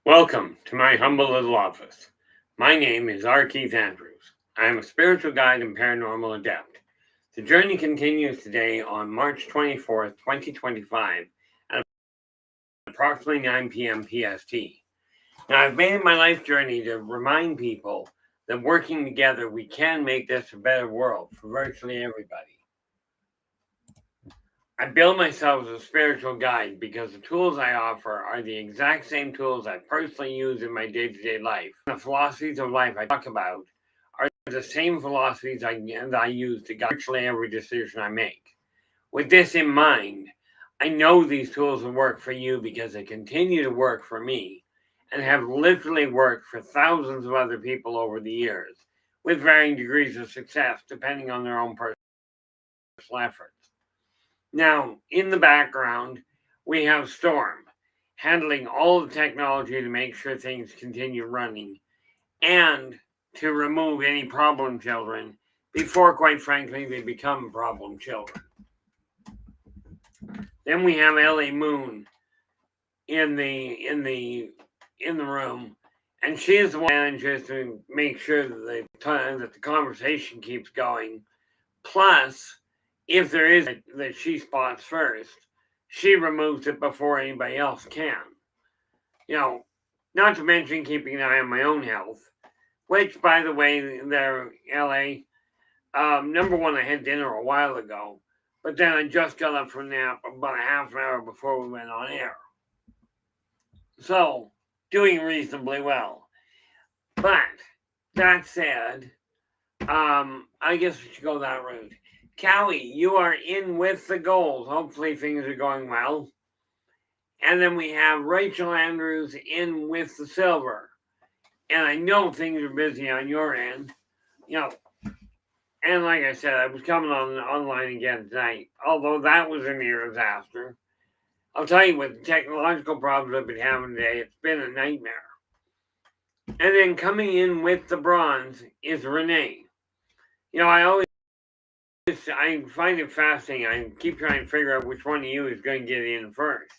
Welcome to my humble little office. My name is R. Keith Andrews. I am a spiritual guide and paranormal adept. The journey continues today on March 24th, 2025 at approximately 9 p.m. PST. Now, I've made it my life journey to remind people that working together, we can make this a better world for virtually everybody. I bill myself as a spiritual guide because the tools I offer are the exact same tools I personally use in my day-to-day life. The philosophies of life I talk about are the same philosophies I use to guide virtually every decision I make. With this in mind, I know these tools will work for you because they continue to work for me and have literally worked for thousands of other people over the years, with varying degrees of success depending on their own personal efforts. Now, in the background, we have Storm handling all the technology to make sure things continue running and to remove any problem children before, quite frankly, they become problem children. Then we have Ellie Moon in the room, and she is the one who manages to make sure that the conversation keeps going. Plus, if there is that she spots first, she removes it before anybody else can. Not to mention keeping an eye on my own health, which, by the way, there, LA, number one, I had dinner a while ago, but then I just got up from a nap about a half an hour before we went on air. So, doing reasonably well. But, that said, I guess we should go that route. Cowie, you are in with the gold. Hopefully things are going well. And then we have Rachel Andrews in with the silver. And I know things are busy on your end. And like I said, I was coming online again tonight, although that was a near disaster. I'll tell you, with the technological problems I've been having today, it's been a nightmare. And then coming in with the bronze is Renee. I find it fascinating. I keep trying to figure out which one of you is going to get in first.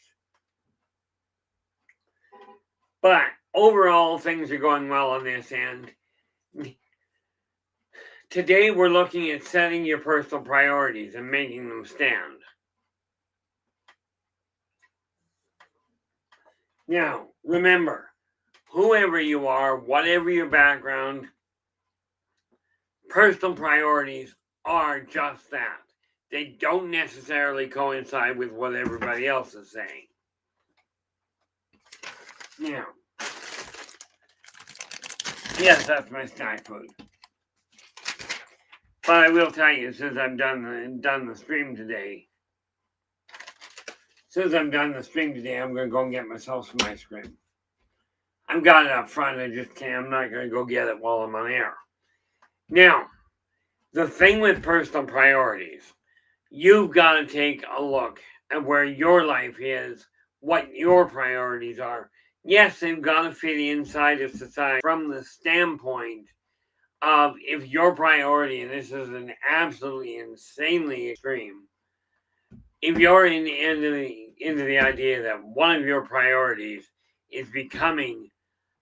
But overall, things are going well on this end. Today, we're looking at setting your personal priorities and making them stand. Now, remember, whoever you are, whatever your background, personal priorities are just that. They don't necessarily coincide with what everybody else is saying. Now, yes, that's my snack food. But I will tell you, since I'm done the stream today, I'm going to go and get myself some ice cream. I've got it up front. I'm not going to go get it while I'm on air. Now, the thing with personal priorities, you've got to take a look at where your life is, what your priorities are. Yes, they've got to fit inside of society from the standpoint of if your priority, and this is an absolutely insanely extreme, if you're into the idea that one of your priorities is becoming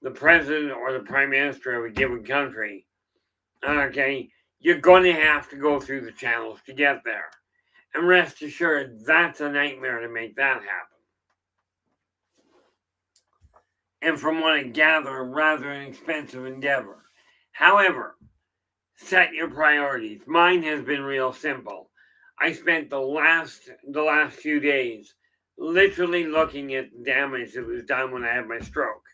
the president or the prime minister of a given country, okay, you're going to have to go through the channels to get there. And rest assured, that's a nightmare to make that happen. And from what I gather, rather an expensive endeavor. However, set your priorities. Mine has been real simple. I spent the last few days literally looking at the damage that was done when I had my stroke.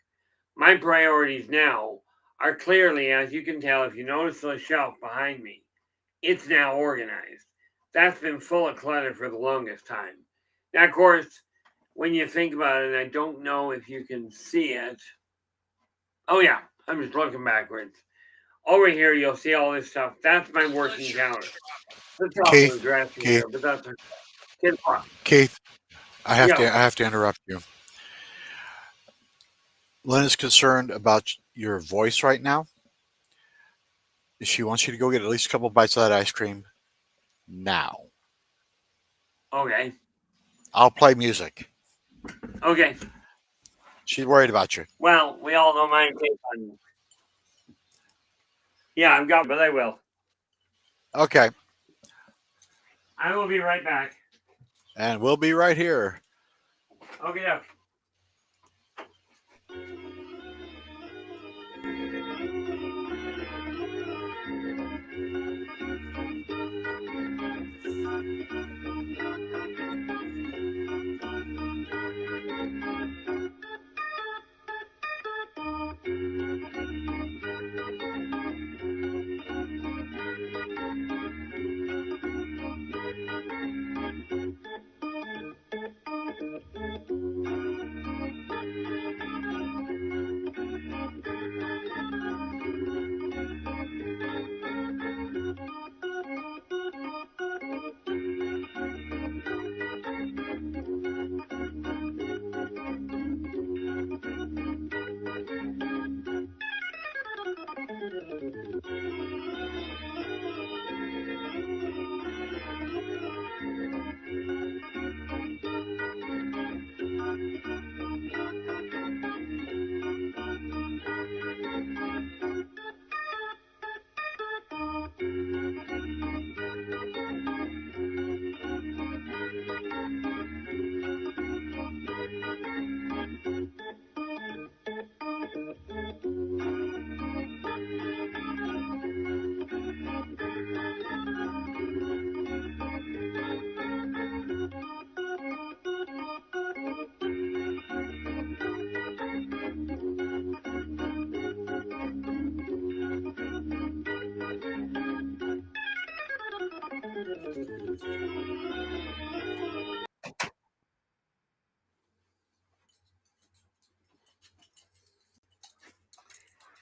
My priorities now are clearly, as you can tell if you notice the shelf behind me, it's now organized. That's been full of clutter for the longest time. Now, of course, when you think about it, I don't know if you can see it. Oh yeah, I'm just looking backwards. Over here, you'll see all this stuff. That's my working counter. Keith, I have to interrupt you. Lynn is concerned about your voice right now. She wants you to go get at least a couple bites of that ice cream now. Okay. I'll play music. Okay. She's worried about you. Well, we all know mine takes on. Yeah, I'm gone, but I will. Okay. I will be right back. And we'll be right here. Okay, yeah.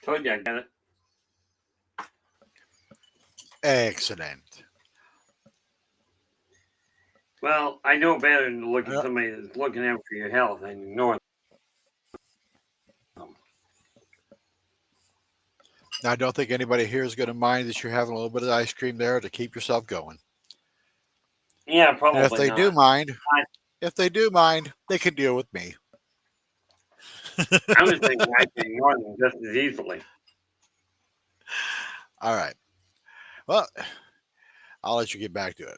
Told you I got it. Excellent. Well, I know better than to look at somebody that's looking out for your health and ignore them. Now, I don't think anybody here is going to mind that you're having a little bit of ice cream there to keep yourself going. Yeah, probably And if they not. do mind, they can deal with me. I was thinking I can ignore them just as easily. All right. Well, I'll let you get back to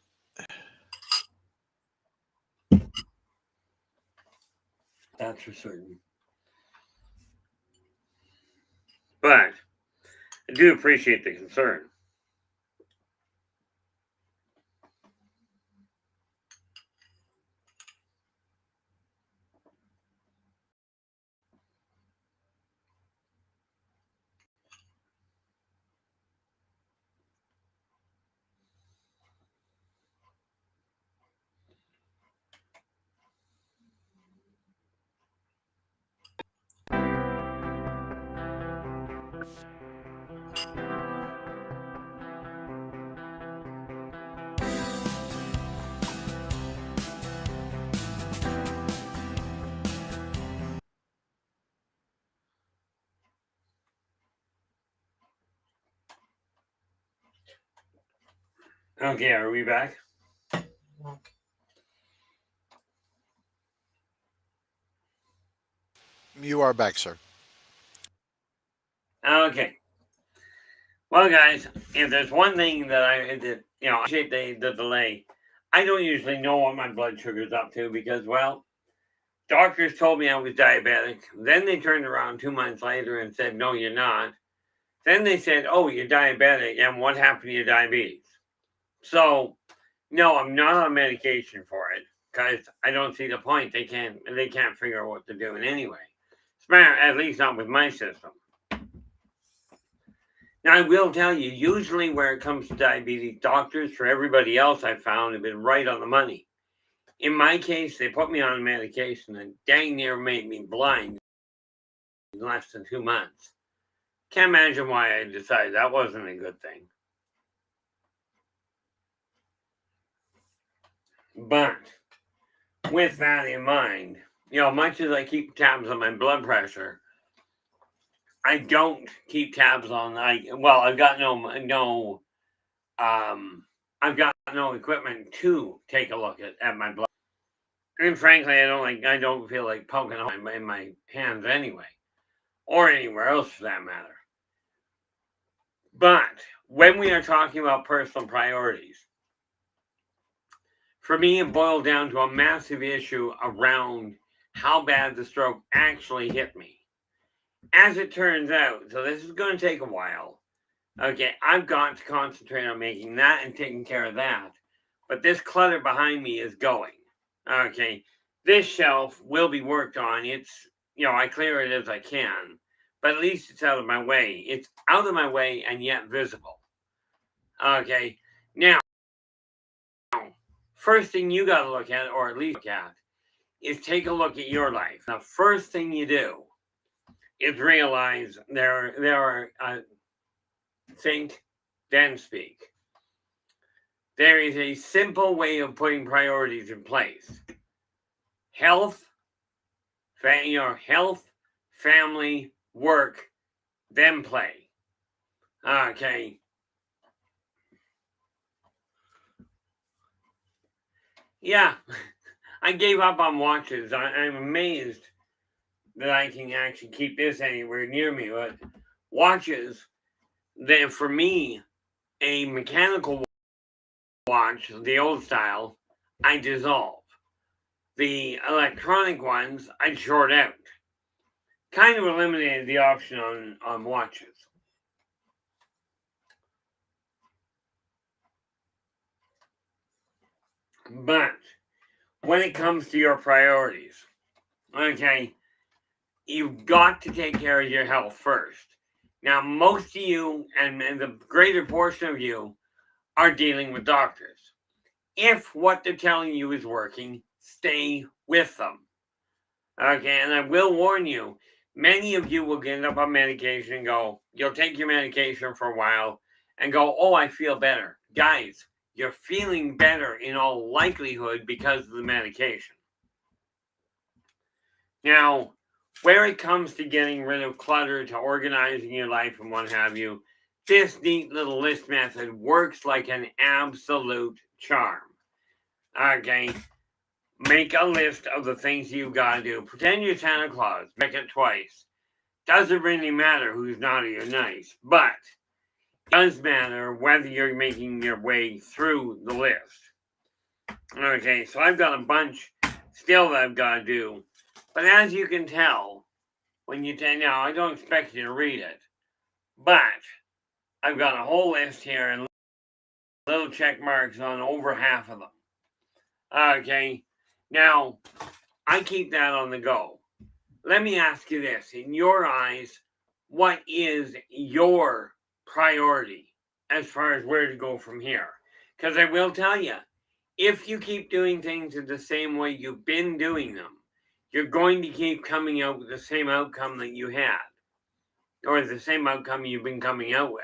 it. That's for certain. But I do appreciate the concern. Okay, are we back? You are back, sir. Okay. Well, guys, if there's one thing that I appreciate the delay. I don't usually know what my blood sugar's up to because, well, doctors told me I was diabetic. Then they turned around 2 months later and said, no, you're not. Then they said, oh, you're diabetic. And what happened to your diabetes? So, no, I'm not on medication for it because I don't see the point. They can't figure out what they're doing anyway. At least not with my system. Now, I will tell you, usually where it comes to diabetes, doctors, for everybody else I found, have been right on the money. In my case, they put me on a medication that dang near made me blind in less than 2 months. Can't imagine why I decided that wasn't a good thing. But with that in mind, much as I keep tabs on my blood pressure, I don't keep tabs on. I've got I've got no equipment to take a look at my blood. And frankly, I don't feel like poking in my hands anyway, or anywhere else for that matter. But when we are talking about personal priorities, for me, it boiled down to a massive issue around how bad the stroke actually hit me. As it turns out, so this is going to take a while. Okay, I've got to concentrate on making that and taking care of that. But this clutter behind me is going. Okay, this shelf will be worked on. It's, I clear it as I can, but at least it's out of my way. It's out of my way and yet visible. Okay, now, first thing you got to look at, or at least look at, is take a look at your life. The first thing you do is realize there are think, then speak. There is a simple way of putting priorities in place. Health, health, family, work, then play. Okay. Yeah, I gave up on watches. I'm amazed that I can actually keep this anywhere near me. But watches, then for me, a mechanical watch, the old style, I dissolve. The electronic ones, I short out. Kind of eliminated the option on watches. But when it comes to your priorities, okay, you've got to take care of your health first. Now, most of you, and the greater portion of you, are dealing with doctors. If what they're telling you is working, stay with them. Okay, and I will warn you, many of you will get up on medication and go, you'll take your medication for a while and go, oh, I feel better. Guys, you're feeling better in all likelihood because of the medication. Now, where it comes to getting rid of clutter, to organizing your life and what have you, this neat little list method works like an absolute charm. Okay, make a list of the things you've got to do. Pretend you're Santa Claus. Make it twice. Doesn't really matter who's naughty or nice, but it does matter whether you're making your way through the list. Okay, so I've got a bunch still that I've got to do. But as you can tell, when you tell now, I don't expect you to read it, but I've got a whole list here and little check marks on over half of them. Okay, now I keep that on the go. Let me ask you this. In your eyes, what is your priority as far as where to go from here? Because I will tell you, if you keep doing things in the same way you've been doing them, you're going to keep coming out with the same outcome that you had, or the same outcome you've been coming out with.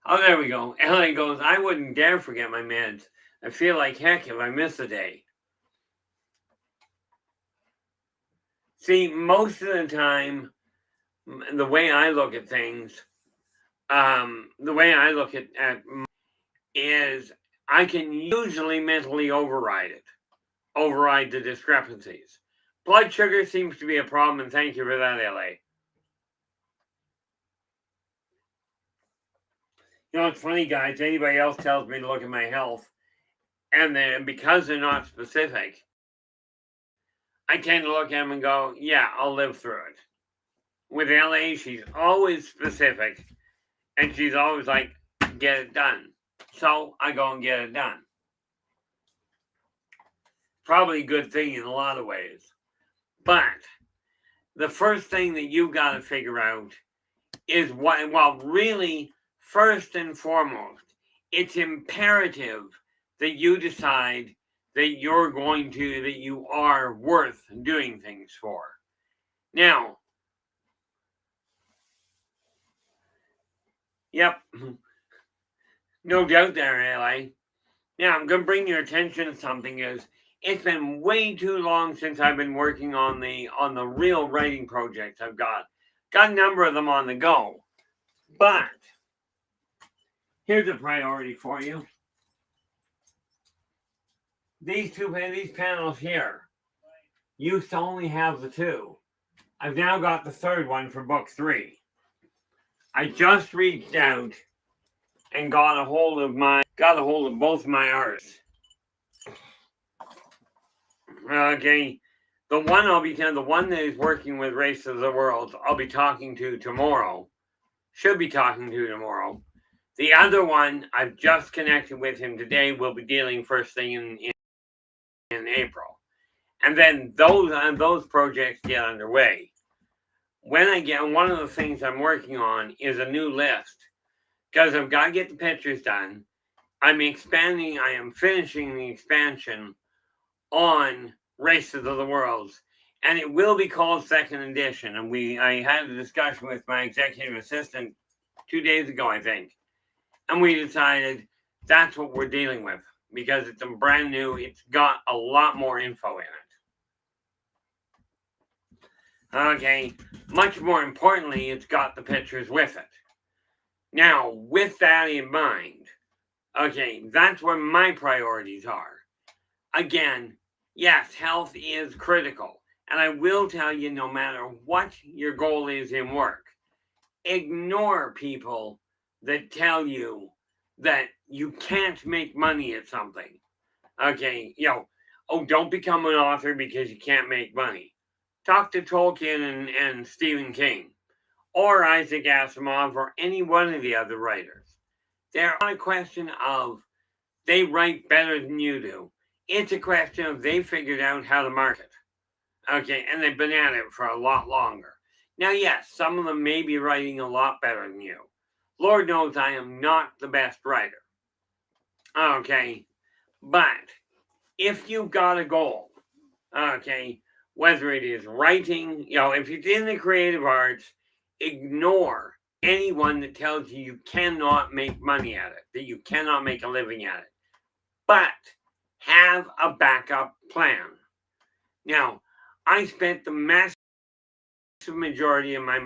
Oh, there we go. Ellie goes, I wouldn't dare forget my meds. I feel like heck if I miss a day. See, most of the time, the way I look at things, is I can usually mentally override the discrepancies. Blood sugar seems to be a problem, and thank you for that, LA. It's funny, guys. Anybody else tells me to look at my health, and then because they're not specific, I tend to look at them and go, yeah, I'll live through it. With LA, she's always specific, and she's always like, get it done. So I go and get it done. Probably a good thing in a lot of ways. But the first thing that you've got to figure out is really, first and foremost, it's imperative that you decide that you are worth doing things for. Now, yep, no doubt there, LA. Now, I'm going to bring your attention to something it's been way too long since I've been working on the real writing projects I've got. Got a number of them on the go. But here's a priority for you. these panels here used to only have the two. I've now got the third one for book 3. I just reached out and got a hold of both my artists. Okay, the one that is working with Race of the Worlds, I'll be talking to tomorrow. Should be talking to tomorrow. The other one, I've just connected with him today. We'll be dealing first thing in April, and then those projects get underway. One of the things I'm working on is a new list because I've got to get the pictures done. I am finishing the expansion on Races of the Worlds, and it will be called second edition. And I had a discussion with my executive assistant 2 days ago, I think, and we decided that's what we're dealing with because it's a brand new. It's got a lot more info in it. Okay, much more importantly, it's got the pictures with it. Now, with that in mind, okay, that's where my priorities are. Again, yes, health is critical. And I will tell you, no matter what your goal is in work, ignore people that tell you that you can't make money at something. Okay, don't become an author because you can't make money. Talk to Tolkien and Stephen King or Isaac Asimov or any one of the other writers. They're not a question of they write better than you do. It's a question of they figured out how to market. Okay, and they've been at it for a lot longer. Now, yes, some of them may be writing a lot better than you. Lord knows I am not the best writer. Okay, but if you've got a goal, okay, whether it is writing, if it's in the creative arts, ignore anyone that tells you you cannot make money at it, that you cannot make a living at it. But have a backup plan. Now, I spent the massive majority of my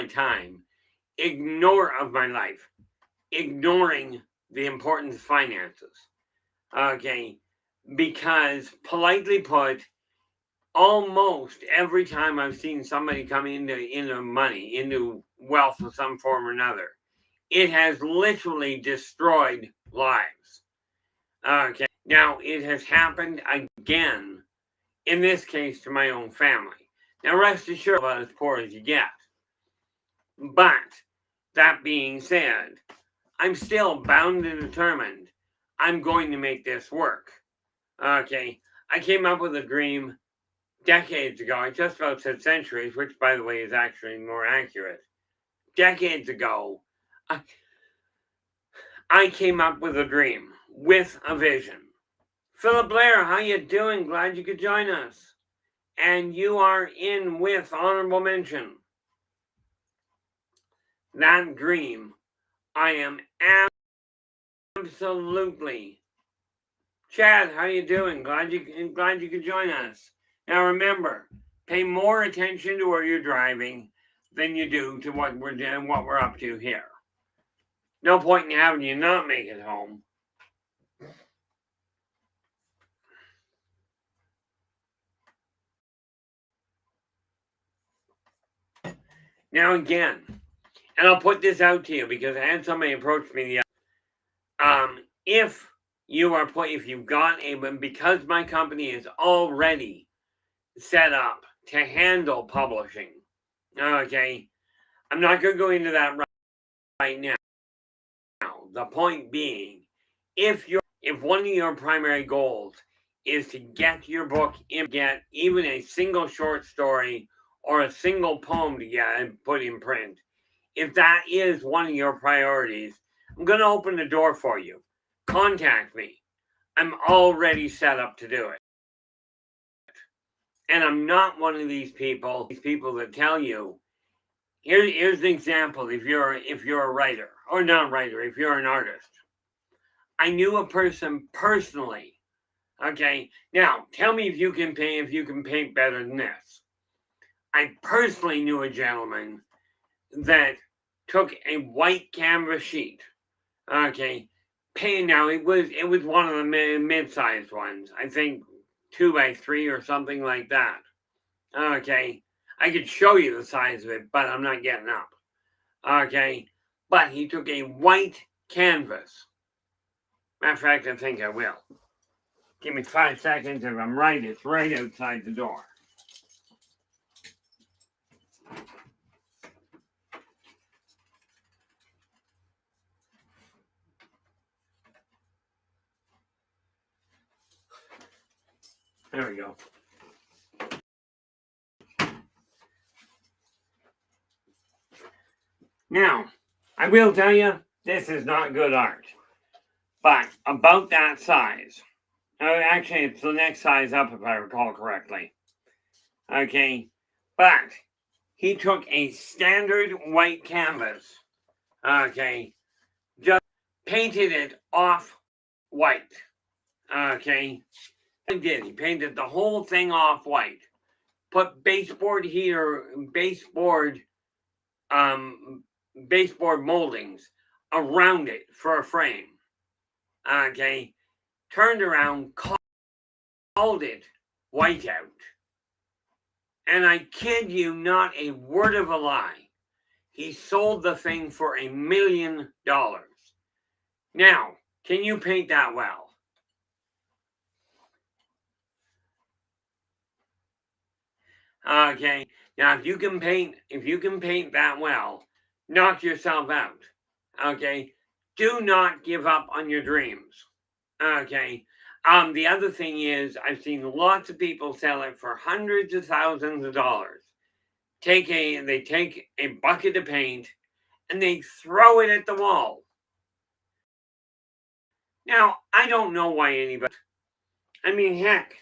time, of my life, ignoring the importance of finances. Okay, because politely put, almost every time I've seen somebody come into money, into wealth of some form or another, it has literally destroyed lives. Okay, now it has happened again, in this case to my own family. Now rest assured, I'm about as poor as you get. But that being said, I'm still bound and determined I'm going to make this work. Okay, I came up with a dream decades ago. I just about said centuries, which by the way is actually more accurate. Decades ago, I came up with a dream, with a vision. Philip Blair, how you doing? Glad you could join us. And you are in with honorable mention. That dream, I am absolutely. Chad, how you doing? Glad you could join us. Now remember, pay more attention to where you're driving than you do to what we're doing, what we're up to here. No point in having you not make it home. Now again, and I'll put this out to you because I had somebody approach me the other. If you've got because my company is already set up to handle publishing. Okay, I'm not going to go into that right now. The point being, if one of your primary goals is to get your book get even a single short story or a single poem to get and put in print, if that is one of your priorities, I'm going to open the door for you. Contact me. I'm already set up to do it. And I'm not one of these people that tell you, here's an example. If you're a writer, or not a writer, if you're an artist. I knew a person personally. Okay, now tell me if you can paint better than this. I personally knew a gentleman that took a white canvas sheet, okay, Now it was one of the mid-sized ones. I think 2x3 or something like that. Okay, I could show you the size of it, but I'm not getting up. Okay, but he took a white canvas. Matter of fact, I think I will. Give me 5 seconds. If I'm right, it's right outside the door. There we go. Now, I will tell you, this is not good art. But about that size. Actually, it's the next size up, if I recall correctly. Okay, but he took a standard white canvas. Okay, just painted it off white. Okay, he did. He painted the whole thing off white. Put baseboard moldings around it for a frame. Okay, turned around, called it whiteout. And I kid you not a word of a lie. He sold the thing for $1 million. Now, can you paint that well? Okay. Now, if you can paint that well, knock yourself out. Okay. Do not give up on your dreams. Okay. The other thing is, I've seen lots of people sell it for hundreds of thousands of dollars. They take a bucket of paint and they throw it at the wall. Now, I don't know why anybody. I mean, heck,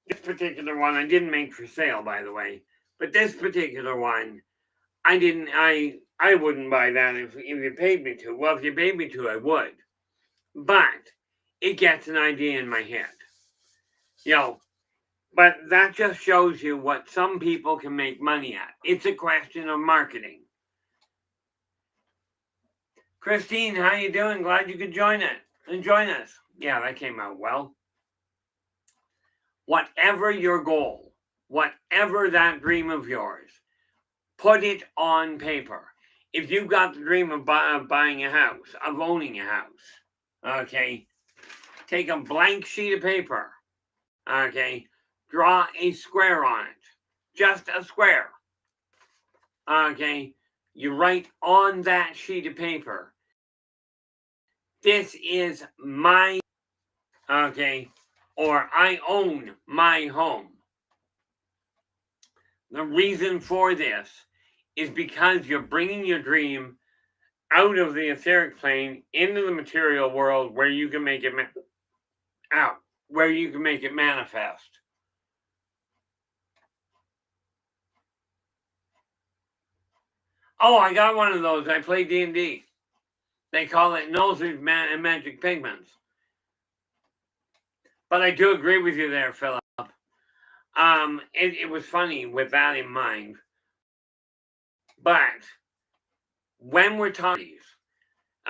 this particular one I didn't make for sale, by the way. But this particular one, I wouldn't buy that if you paid me to. Well, if you paid me to, I would. But it gets an idea in my head. But that just shows you what some people can make money at. It's a question of marketing. Christine, how you doing? Glad you could join us. Yeah, that came out well. Whatever your goal, whatever that dream of yours, put it on paper. If you've got the dream of buying a house, of owning a house, okay, take a blank sheet of paper, okay, draw a square on it, just a square, okay, you write on that sheet of paper, this is my, okay, or I own my home. The reason for this is because you're bringing your dream out of the etheric plane into the material world where you can make it manifest. Oh, I got one of those. I play D&D. They call it Nolzur's Magic Pigments. But I do agree with you there, Philip. It was funny with that in mind. But when we're talking,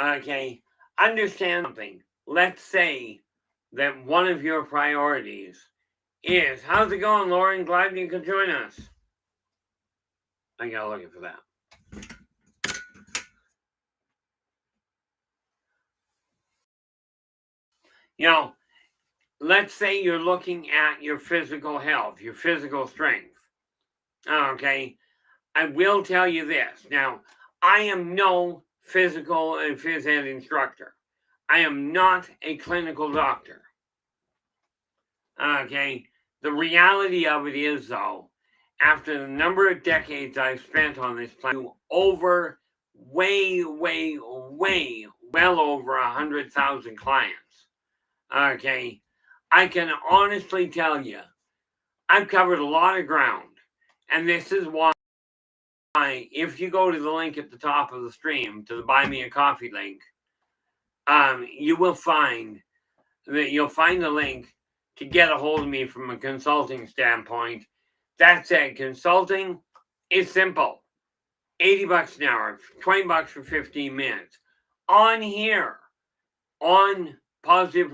okay, understand something. Let's say that one of your priorities is, how's it going, Lauren? Glad you could join us. I gotta look for that. Let's say you're looking at your physical health, your physical strength. Okay, I will tell you this. Now, I am no physical and phys ed instructor. I am not a clinical doctor. Okay, the reality of it is, though, after the number of decades I've spent on this planet, over well over 100,000 clients. Okay, I can honestly tell you, I've covered a lot of ground, and this is why, if you go to the link at the top of the stream, to the Buy Me a Coffee link, you will find that you'll find the link to get a hold of me from a consulting standpoint. That said, consulting is simple. $80 an hour, $20 for 15 minutes. On here, on positive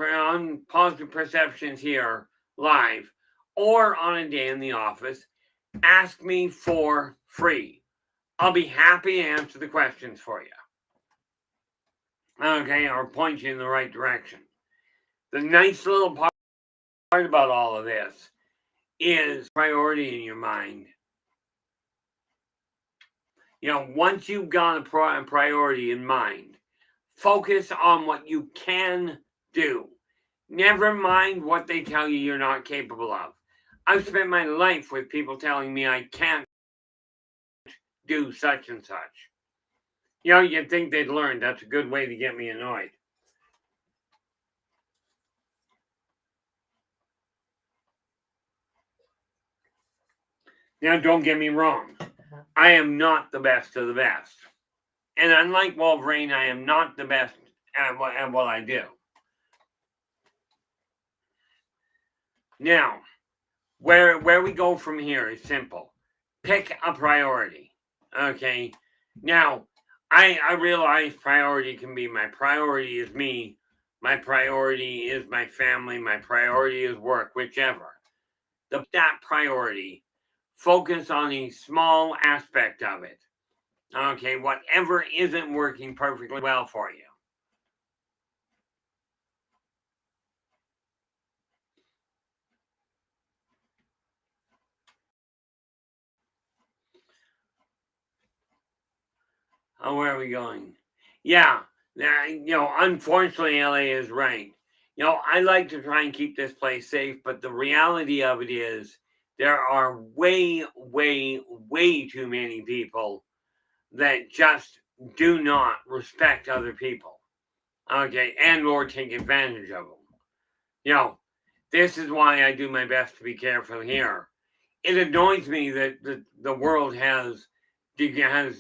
perceptions here live or on a day in the office, ask me for free. I'll be happy to answer the questions for you. Okay, or point you in the right direction. The nice little part about all of this is priority in your mind. Once you've got a priority in mind, focus on what you can do. Never mind what they tell you you're not capable of. I've spent my life with people telling me I can't do such and such. You'd think they'd learn. That's a good way to get me annoyed. Now, don't get me wrong. I am not the best of the best. And unlike Wolverine, I am not the best at what I do. Now, where we go from here is simple. Pick a priority. Okay? Now, I realize priority can be my priority is me, my priority is my family, my priority is work, whichever. That priority, focus on a small aspect of it. Okay, whatever isn't working perfectly well for you. Oh, where are we going? Yeah, unfortunately, LA is right. I like to try and keep this place safe, but the reality of it is there are way, way, way too many people that just do not respect other people. Okay, and or take advantage of them. This is why I do my best to be careful here. It annoys me that the world has degraded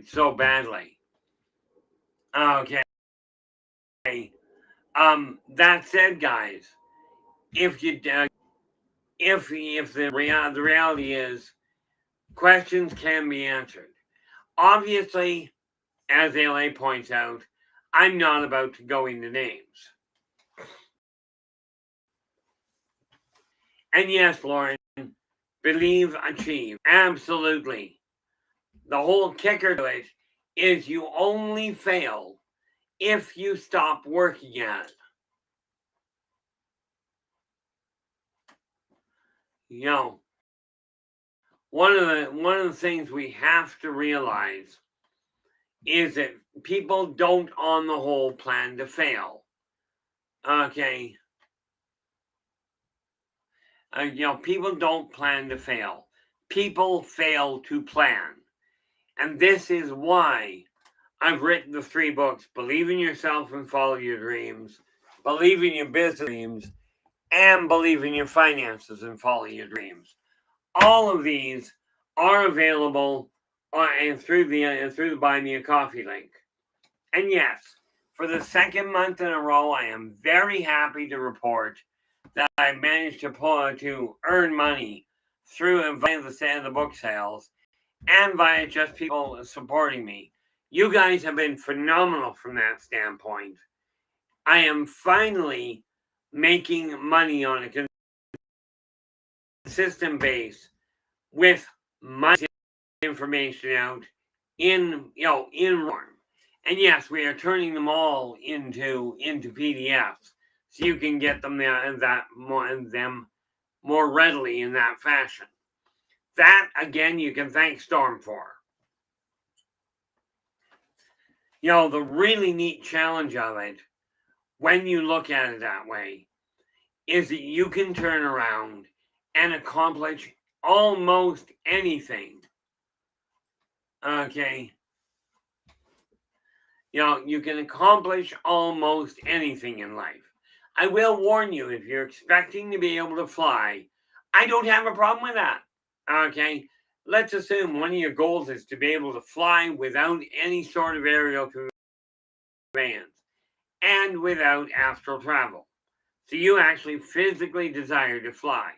so badly. Okay. That said, guys, if the reality is questions can be answered. Obviously, as LA points out, I'm not about to go into names. And yes, Lauren, believe, achieve. Absolutely. The whole kicker to it is you only fail if you stop working at it. One of the things we have to realize is that people don't, on the whole, plan to fail. Okay. People don't plan to fail. People fail to plan. And this is why I've written the 3 books, Believe in Yourself and Follow Your Dreams, Believe in Your Business Dreams, and Believe in Your Finances and Follow Your Dreams. All of these are available through the Buy Me a Coffee link. And yes, for the second month in a row, I am very happy to report that I managed to earn money through and via the book sales and via just people supporting me. You guys have been phenomenal from that standpoint. I am finally making money on a consistent base with my information out in form. And yes, we are turning them all into PDFs, so you can get them more readily in that fashion. That again, you can thank Storm for. The really neat challenge of it, when you look at it that way, is that you can turn around and accomplish almost anything. Okay. You can accomplish almost anything in life. I will warn you, if you're expecting to be able to fly, I don't have a problem with that. Okay. Let's assume one of your goals is to be able to fly without any sort of aerial conveyance and without astral travel. So you actually physically desire to fly.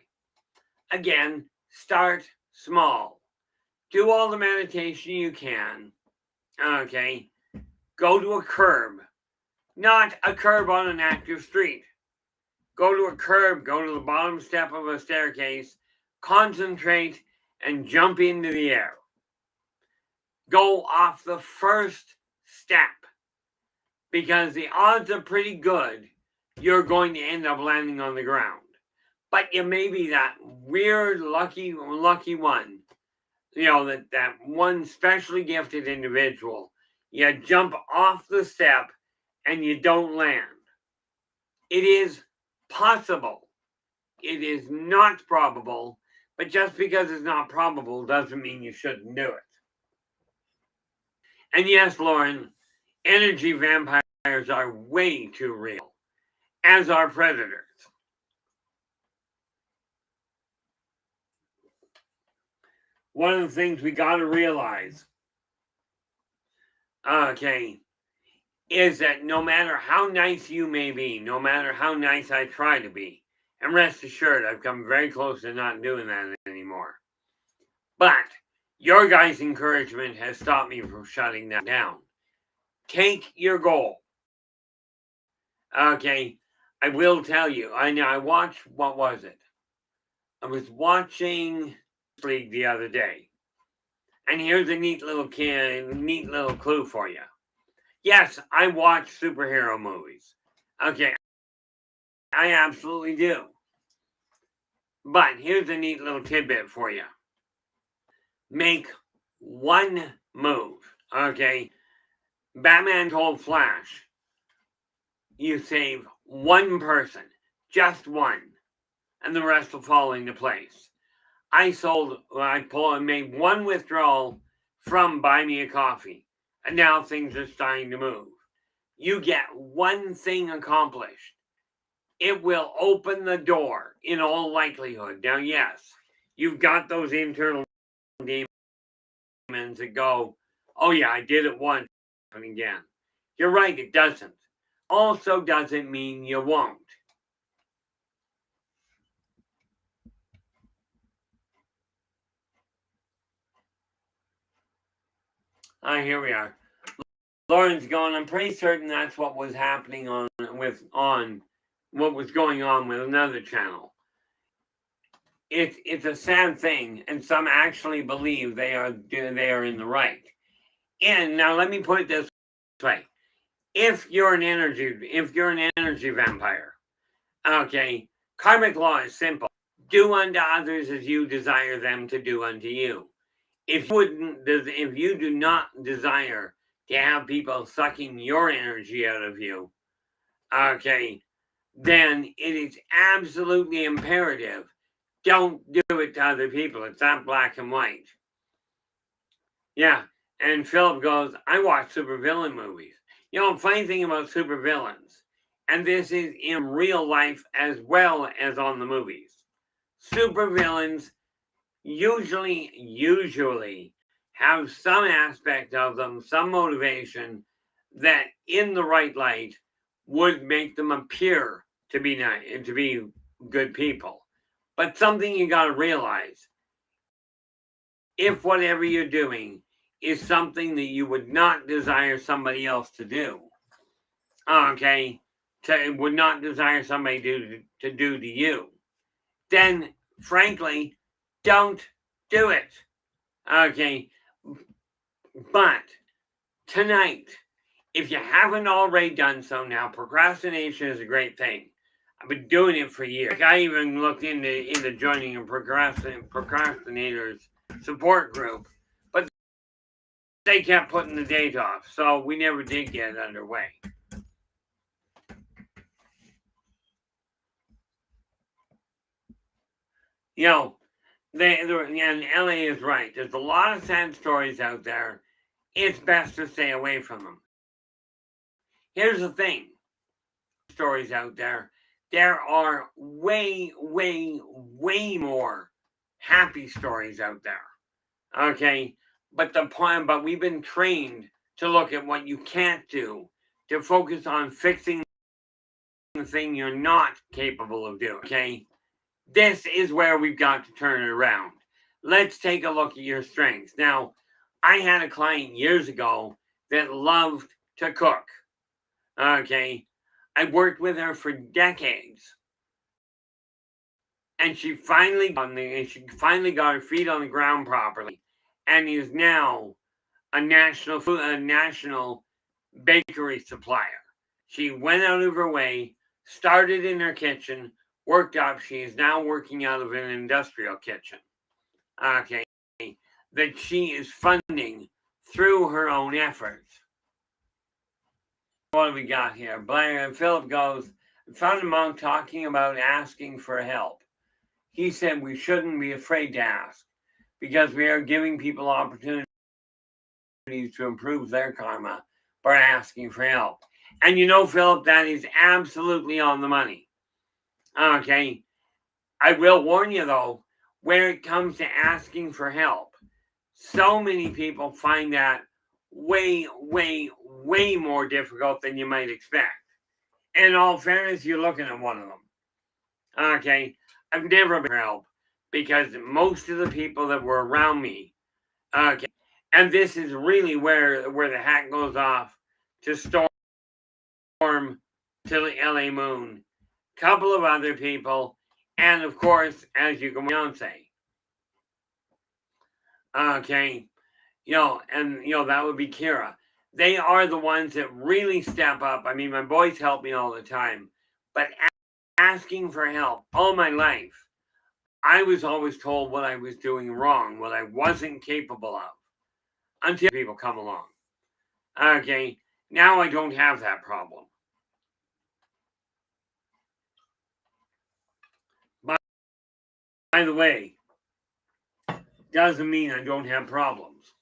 Again, start small. Do all the meditation you can. Okay. Go to a curb. not a curb on an active street. Go to a curb, go to the bottom step of a staircase, concentrate, and jump into the air. Go off the first step, because the odds are pretty good you're going to end up landing on the ground. But you may be that weird, lucky one, that one specially gifted individual. You jump off the step and you don't land. It is possible. It is not probable, but just because it's not probable doesn't mean you shouldn't do it. And yes, Lauren, energy vampires are way too real, as are predators. One of the things we got to realize, is that no matter how nice you may be, no matter how nice I try to be, and rest assured, I've come very close to not doing that anymore. But your guys' encouragement has stopped me from shutting that down. Take your goal. Okay, I will tell you. I watched, what was it? I was watching League the other day. And here's a neat little clue for you. Yes, I watch superhero movies. Okay, I absolutely do. But here's a neat little tidbit for you. Make one move. Okay, Batman told Flash, you save one person, just one, and the rest will fall into place. I made one withdrawal from Buy Me a Coffee, and now things are starting to move. You get one thing accomplished, it will open the door in all likelihood. Now, yes, you've got those internal demons that go, oh yeah, I did it once, and again. You're right, it doesn't. Also doesn't mean you won't. Here we are. Lauren's going, I'm pretty certain that's what was happening on what was going on with another channel. It's a sad thing, and some actually believe they are in the right. And now let me put it this way. If you're an energy vampire, okay, karmic law is simple. Do unto others as you desire them to do unto you. If you do not desire to have people sucking your energy out of you, okay, then it is absolutely imperative. Don't do it to other people. It's not black and white. Yeah, and Philip goes, I watch supervillain movies. Funny thing about supervillains, and this is in real life as well as on the movies. Supervillains usually have some aspect of them, some motivation that in the right light would make them appear to be nice and to be good people. But something you got to realize, if whatever you're doing is something that you would not desire somebody else to do, would not desire somebody to do to you, then frankly, don't do it. Okay, but tonight, if you haven't already done so now, procrastination is a great thing. I've been doing it for years. I even looked into joining a procrastinators support group, but they kept putting the date off, so we never did get it underway. And LA is right. There's a lot of sad stories out there. It's best to stay away from them. Here's the thing. Stories out there. There are way more happy stories out there. Okay? But we've been trained to look at what you can't do, to focus on fixing the thing you're not capable of doing. Okay? This is where we've got to turn it around. Let's take a look at your strengths. Now, I had a client years ago that loved to cook. Okay. I worked with her for decades. And she finally got her feet on the ground properly, and is now a national bakery supplier. She went out of her way, started in her kitchen, worked up. She is now working out of an industrial kitchen. Okay, that she is funding through her own efforts. What do we got here? Blair Philip goes, I found a monk talking about asking for help. He said we shouldn't be afraid to ask because we are giving people opportunities to improve their karma by asking for help. And you know, Philip, that is absolutely on the money. Okay. I will warn you, though, when it comes to asking for help, so many people find that way, way, way more difficult than you might expect. And in all fairness, you're looking at one of them. Okay. I've never been help because most of the people that were around me, okay, and this is really where the hat goes off to Storm, to the LA Moon, couple of other people, and of course, as you can say, okay, and that would be Kira. They are the ones that really step up. I mean, my boys help me all the time, but asking for help all my life, I was always told what I was doing wrong, what I wasn't capable of, until people come along. Okay, now I don't have that problem. By the way, doesn't mean I don't have problems.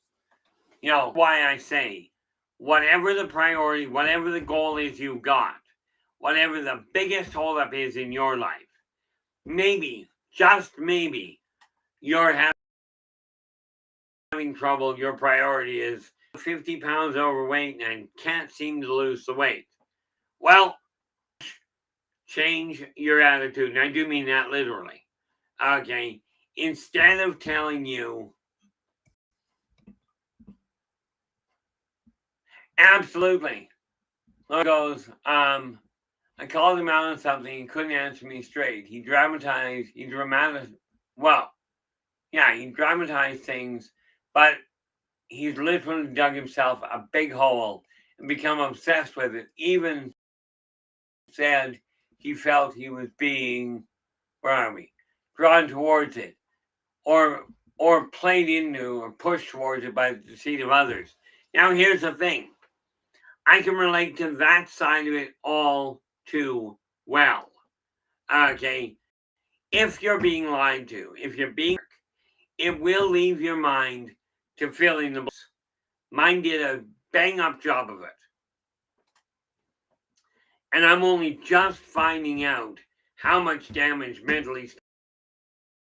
Why I say, whatever the priority, whatever the goal is you've got, whatever the biggest holdup is in your life, maybe, just maybe, you're having trouble. Your priority is 50 pounds overweight and can't seem to lose the weight. Well, change your attitude. And I do mean that literally. Okay. Instead of telling you, absolutely, Look goes, I called him out on something. He couldn't answer me straight. He dramatized things, but he's literally dug himself a big hole and become obsessed with it. Even said he felt he was being, drawn towards it, or played into or pushed towards it by the deceit of others. Now, here's the thing. I can relate to that side of it all too well. Okay. If you're being lied to, it will leave your mind to fill in the blanks. Mine did a bang up job of it. And I'm only just finding out how much damage mentally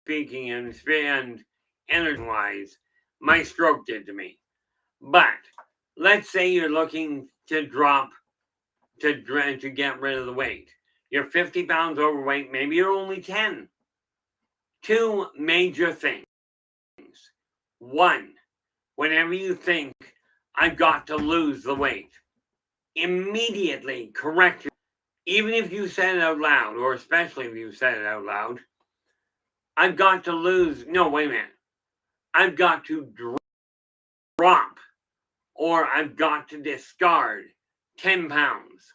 speaking and energy wise my stroke did to me. But let's say you're looking to get rid of the weight. You're 50 pounds overweight, maybe you're only 10. Two major things. One, whenever you think, I've got to lose the weight, immediately correct yourself. Even if you said it out loud, or especially if you said it out loud, I've got to lose, no, wait a minute. I've got to drop, or I've got to discard 10 pounds.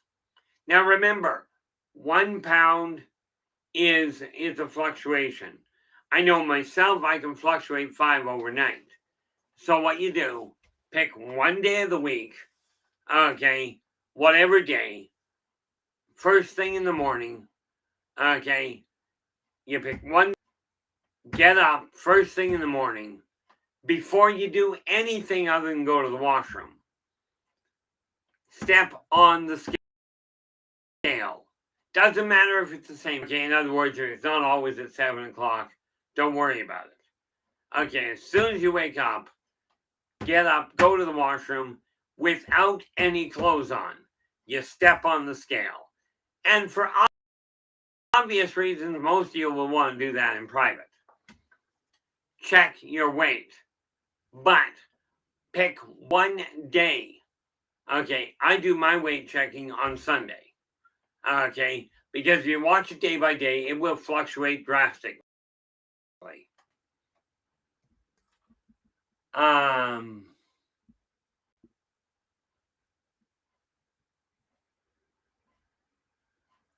Now remember, 1 pound is a fluctuation. I know myself, I can fluctuate 5 overnight. So what you do, pick one day of the week, okay, whatever day, first thing in the morning, okay, you pick one, get up first thing in the morning, before you do anything other than go to the washroom. Step on the scale. Doesn't matter if it's the same. Okay, in other words, it's not always at 7 o'clock. Don't worry about it. Okay, as soon as you wake up, get up, go to the washroom without any clothes on. You step on the scale. And for obvious reasons, most of you will want to do that in private. Check your weight. But pick one day. Okay, I do my weight checking on Sunday. Okay, because if you watch it day by day, it will fluctuate drastically.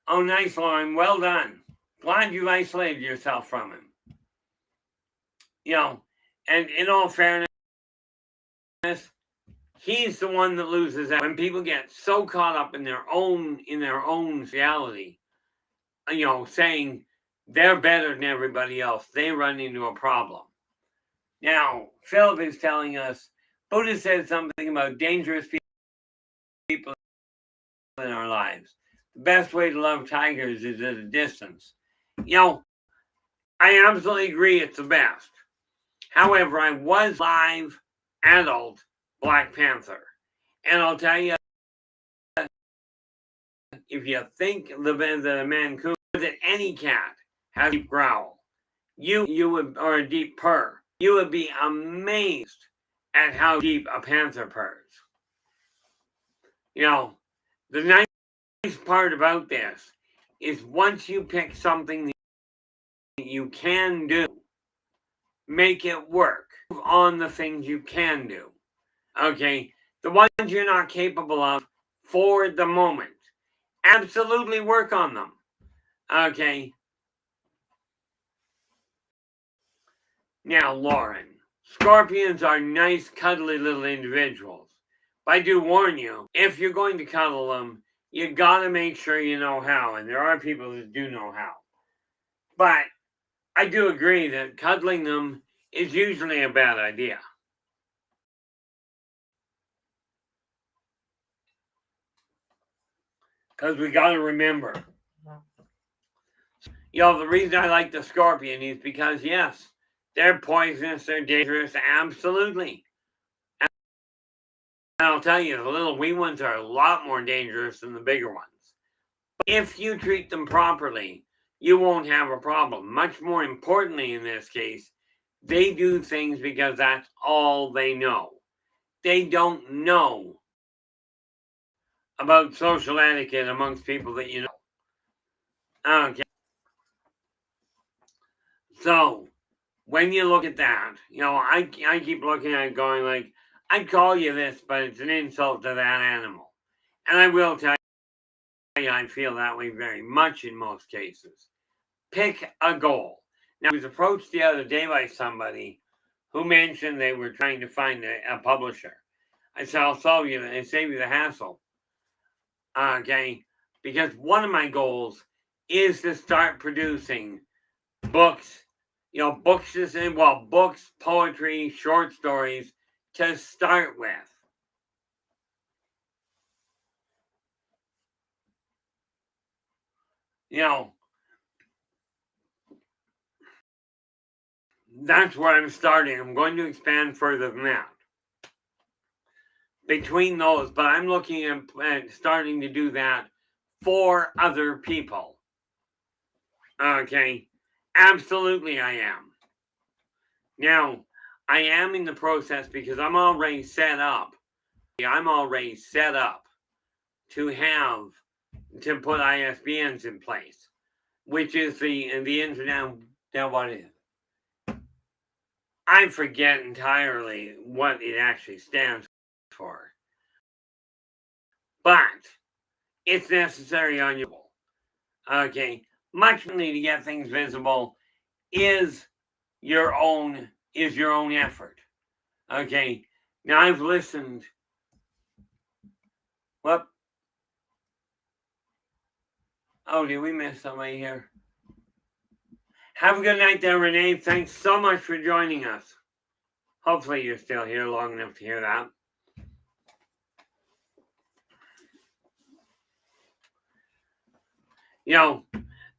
Oh, nice, Lauren. Well done. Glad you isolated yourself from him. And in all fairness, he's the one that loses out. When people get so caught up in their own reality, saying they're better than everybody else, they run into a problem. Now, Philip is telling us, Buddha said something about dangerous people in our lives. The best way to love tigers is at a distance. I absolutely agree it's the best. However, I was live adult Black Panther. And I'll tell you, if you think that a Mancoon, that any cat has a deep growl, you would, or a deep purr, you would be amazed at how deep a panther purrs. The nice part about this is once you pick something that you can do, make it work on the things you can do. Okay, the ones you're not capable of for the moment, absolutely work on them. Okay. Now, Lauren, scorpions are nice, cuddly little individuals. But I do warn you, if you're going to cuddle them, you gotta make sure you know how, and there are people that do know how. But I do agree that cuddling them is usually a bad idea. Because we gotta remember, the reason I like the scorpion is because, yes, they're poisonous, they're dangerous, absolutely. And I'll tell you, the little wee ones are a lot more dangerous than the bigger ones. But if you treat them properly, you won't have a problem. Much more importantly in this case, they do things because that's all they know. They don't know about social etiquette amongst people that you know. Okay. So, when you look at that, I keep looking at it going like, I call you this, but it's an insult to that animal. And I will tell you, I feel that way very much in most cases. Pick a goal. Now, I was approached the other day by somebody who mentioned they were trying to find a publisher. I said, I'll save you the hassle. Okay? Because one of my goals is to start producing books, books, poetry, short stories to start with. That's where I'm starting. I'm going to expand further than that. Between those, but I'm looking at starting to do that for other people. Okay, absolutely I am. Now, I am in the process because I'm already set up. I'm already set up to put ISBNs in place, which is the internet. Now, what is it? I forget entirely what it actually stands for. But it's necessary on your level. Okay. Much money to get things visible is your own effort. Okay. Now I've listened. What? Oh, did we miss somebody here? Have a good night there, Renee. Thanks so much for joining us. Hopefully you're still here long enough to hear that.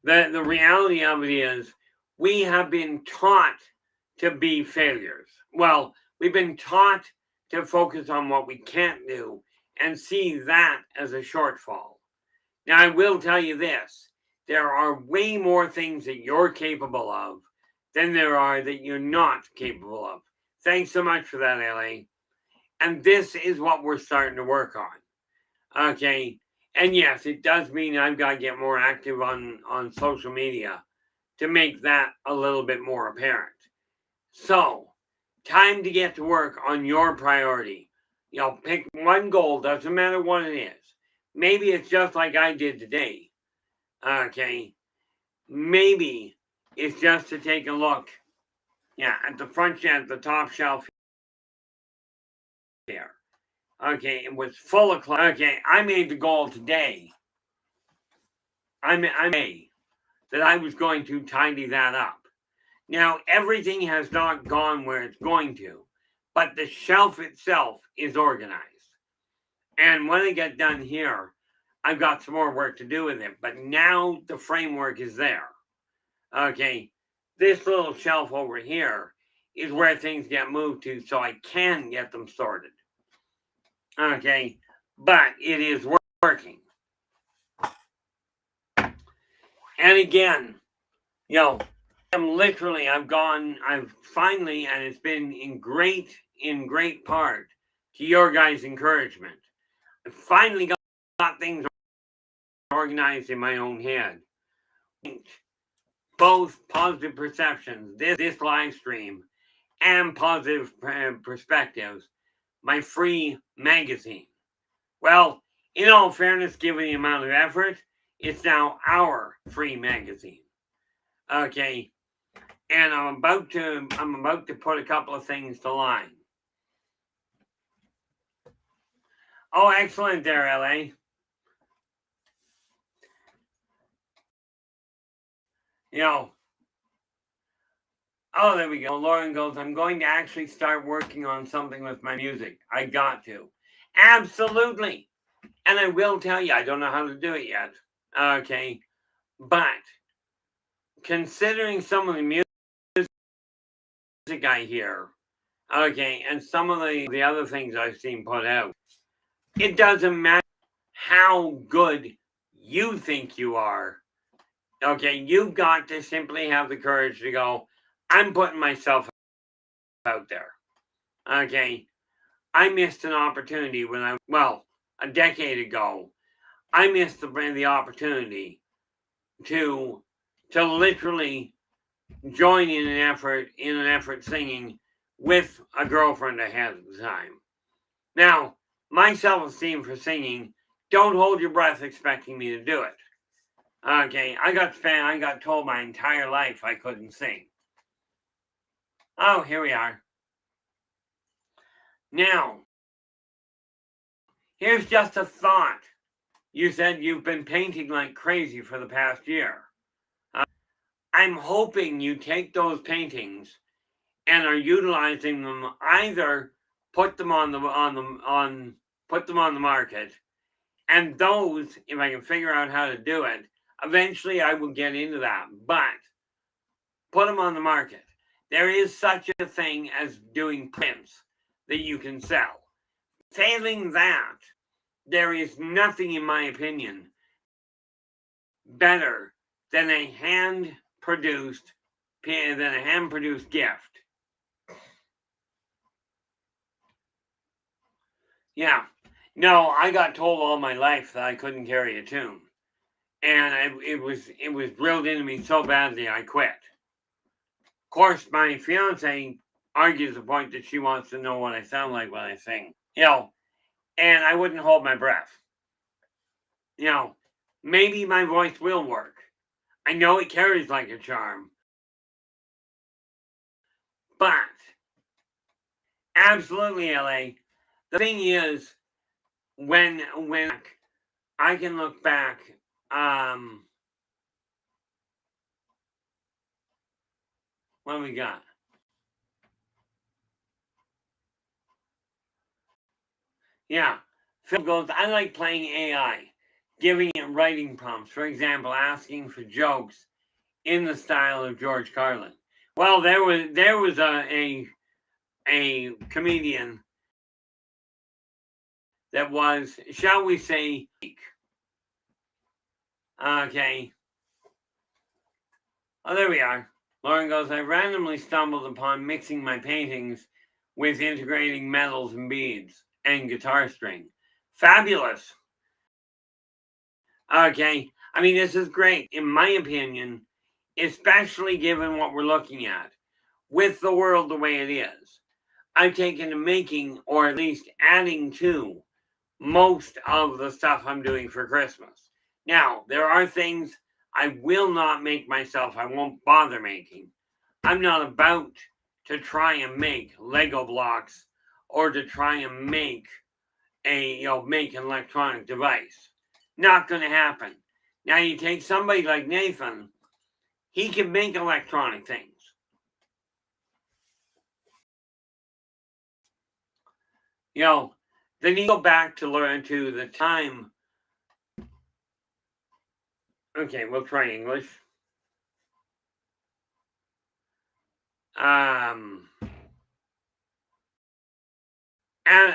The reality of it is we have been taught to be failures. Well, we've been taught to focus on what we can't do and see that as a shortfall. Now, I will tell you this. There are way more things that you're capable of than there are that you're not capable of. Thanks so much for that, LA. And this is what we're starting to work on. Okay. And yes, it does mean I've got to get more active on social media to make that a little bit more apparent. So, time to get to work on your priority. Pick one goal, doesn't matter what it is. Maybe it's just like I did today. Okay. Maybe it's just to take a look, at the front shelf, at the top shelf here. Okay, it was full of clutter. Okay, I made the goal today. I made that I was going to tidy that up. Now, everything has not gone where it's going to, but the shelf itself is organized. And when I get done here, I've got some more work to do with it, but now the framework is there. Okay, this little shelf over here is where things get moved to so I can get them sorted. Okay, but it is working. And again, I've finally, and it's been in great part to your guys' encouragement. I finally got things organized in my own head. Both positive perceptions, this live stream, and positive perspectives, my free magazine. Well, in all fairness, given the amount of effort, it's now our free magazine. Okay. And I'm about to put a couple of things to line. Oh, excellent there, LA. Oh, there we go. Lauren goes, I'm going to actually start working on something with my music. I got to. Absolutely. And I will tell you, I don't know how to do it yet. Okay. But considering some of the music I hear, okay, and some of the other things I've seen put out, it doesn't matter how good you think you are. Okay, you've got to simply have the courage to go, I'm putting myself out there. Okay, I missed an opportunity a decade ago. I missed the opportunity to literally join in an effort singing with a girlfriend I had at the time. Now, my self-esteem for singing, don't hold your breath expecting me to do it. Okay, I got told my entire life I couldn't sing. Oh, here we are. Now, here's just a thought. You said you've been painting like crazy for the past year. I'm hoping you take those paintings and are utilizing them, either put them on the market, and those, if I can figure out how to do it, eventually I will get into that, but put them on the market. There is such a thing as doing prints that you can sell. Failing that, there is nothing, in my opinion, better than a hand-produced gift. Yeah. No, I got told all my life that I couldn't carry a tune. And it was drilled into me so badly I quit. Of course, my fiance argues the point that she wants to know what I sound like when I sing. And I wouldn't hold my breath. Maybe my voice will work. I know it carries like a charm. But absolutely, LA. The thing is, when I can look back, what we got? Yeah. Phil goes, I like playing AI, giving it writing prompts. For example, asking for jokes in the style of George Carlin. Well, there was a comedian that was, shall we say, okay. Oh, there we are. Lauren goes, I randomly stumbled upon mixing my paintings with integrating metals and beads and guitar string. Fabulous. Okay, I mean, this is great, in my opinion, especially given what we're looking at with the world the way it is. I've taken to making, or at least adding to, most of the stuff I'm doing for Christmas. Now, there are things I will not make myself, I won't bother making. I'm not about to try and make Lego blocks or to try and make make an electronic device. Not going to happen. Now you take somebody like Nathan, he can make electronic things. Then you go back to learn to the time. Okay, we'll try English.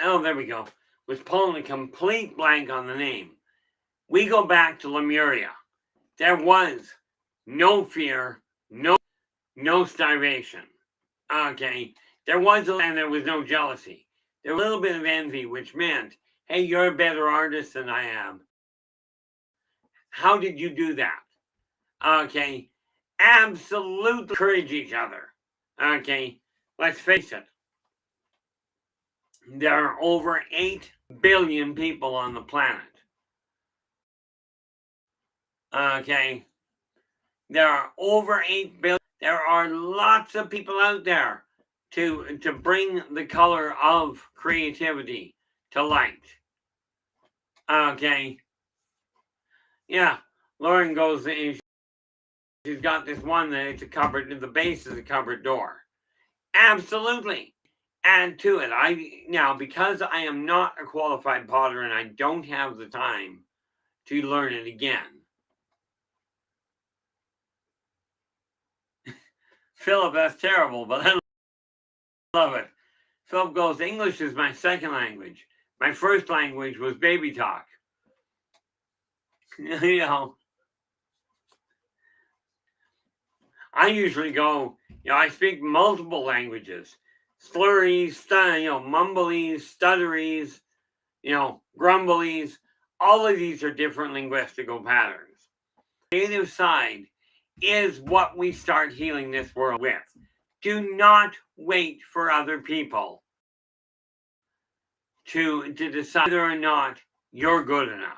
Oh, there we go. Was pulling a complete blank on the name. We go back to Lemuria. There was no fear, no starvation. Okay, there was and there was no jealousy. There was a little bit of envy, which meant, hey, you're a better artist than I am. How did you do that? Okay, absolutely encourage each other. Okay, let's face it. There are over 8 billion people on the planet. Okay, there are over 8 billion. There are lots of people out there to bring the color of creativity to light. Okay. Yeah, Lauren goes, she's got this one that it's a cupboard, the base is a cupboard door. Absolutely. Add to it. Now, because I am not a qualified potter and I don't have the time to learn it again. Philip, that's terrible, but I love it. Philip goes, English is my second language. My first language was baby talk. I usually go, I speak multiple languages. Slurries, mumblies, stutteries, grumblies. All of these are different linguistical patterns. The creative side is what we start healing this world with. Do not wait for other people to decide whether or not you're good enough.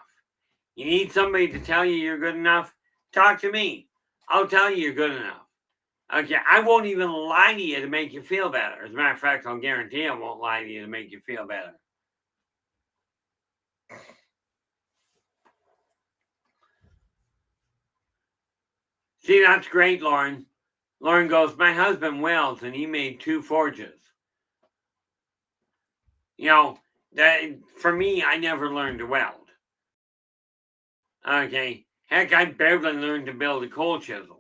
You need somebody to tell you you're good enough? Talk to me. I'll tell you you're good enough. Okay, I won't even lie to you to make you feel better. As a matter of fact, I'll guarantee I won't lie to you to make you feel better. See, that's great, Lauren. Lauren goes, my husband welds and he made 2 forges. That for me, I never learned to weld. Okay, heck, I barely learned to build a coal chisel.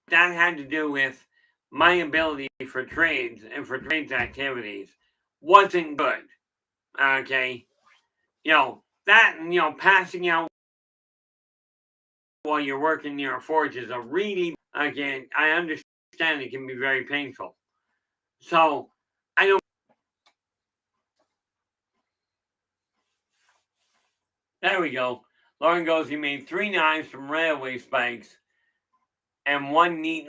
That had to do with my ability for trades and for trades activities wasn't good. Okay, that and passing out while you're working near a forge is a really, again, I understand it can be very painful. So I don't. There we go. Lauren goes, he made 3 knives from railway spikes and one neat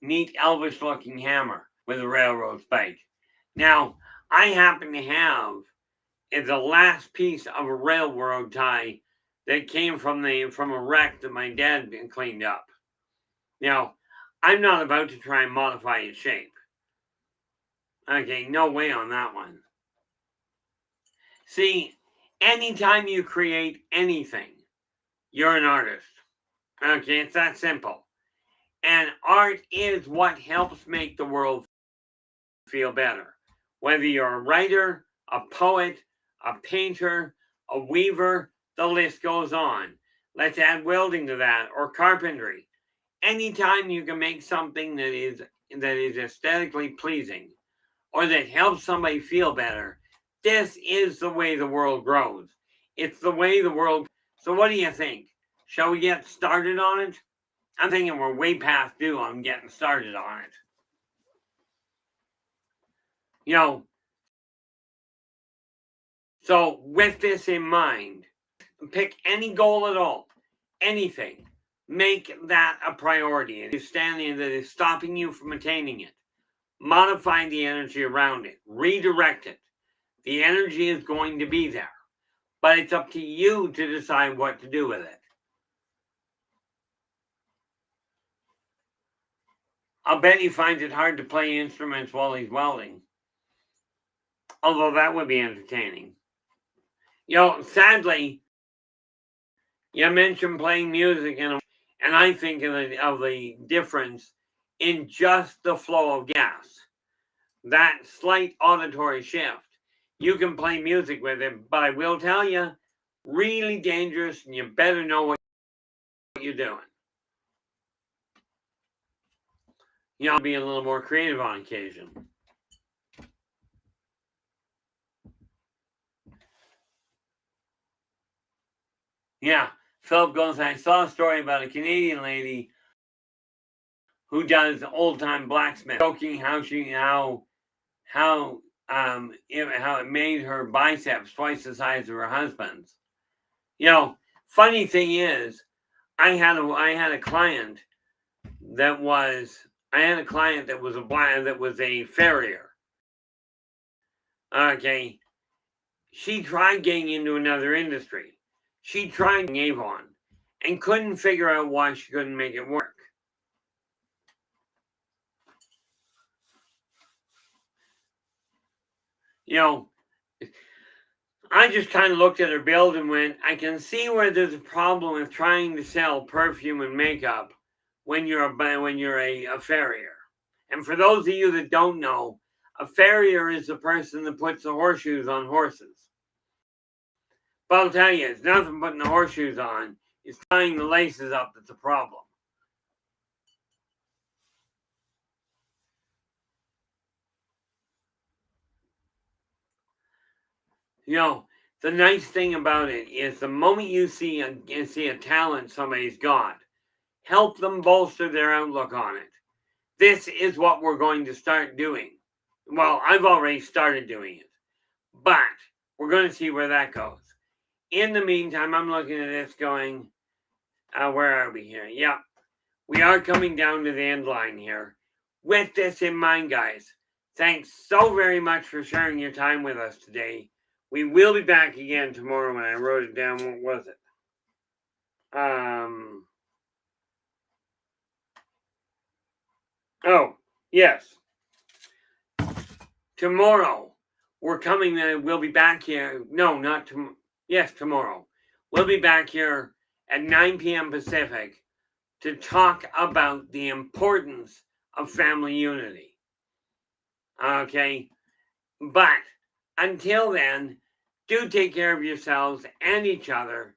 Elvis looking hammer with a railroad spike. Now, I happen to have the last piece of a railroad tie that came from a wreck that my dad cleaned up. Now, I'm not about to try and modify its shape. Okay, no way on that one. See, anytime you create anything, you're an artist. Okay, it's that simple. And art is what helps make the world feel better. Whether you're a writer, a poet, a painter, a weaver, the list goes on. Let's add welding to that, or carpentry. Anytime you can make something that is aesthetically pleasing or that helps somebody feel better, this is the way the world grows. It's the way the world. So what do you think? Shall we get started on it? I'm thinking we're way past due on getting started on it. So with this in mind, pick any goal at all, anything. Make that a priority. If you're standing that is stopping you from attaining it, modify the energy around it, redirect it. The energy is going to be there, but it's up to you to decide what to do with it. I'll bet he finds it hard to play instruments while he's welding. Although that would be entertaining. Sadly, you mentioned playing music, and I think of the difference in just the flow of gas. That slight auditory shift. You can play music with it, but I will tell you, really dangerous, and you better know what you're doing. Be a little more creative on occasion. Yeah, Philip goes, I saw a story about a Canadian lady who does old-time blacksmith, joking how it made her biceps twice the size of her husband's. Funny thing is, I had a client that was a farrier. Okay, she tried getting into another industry. She tried Avon and couldn't figure out why she couldn't make it work. I just kind of looked at her build and went, I can see where there's a problem with trying to sell perfume and makeup when you're a farrier. And for those of you that don't know, a farrier is the person that puts the horseshoes on horses. But I'll tell you, it's nothing putting the horseshoes on. It's tying the laces up that's a problem. The nice thing about it is the moment you see a talent somebody's got, help them bolster their outlook on it. This is what we're going to start doing. Well, I've already started doing it, but we're going to see where that goes. In the meantime, I'm looking at this going, where are we here? Yeah, we are coming down to the end line here. With this in mind, guys, thanks so very much for sharing your time with us today. We will be back again tomorrow. When I wrote it down, what was it? Oh, yes. Tomorrow, we'll be back here. No, not tomorrow. Yes, tomorrow. We'll be back here at 9 p.m. Pacific to talk about the importance of family unity. Okay? But until then, do take care of yourselves and each other.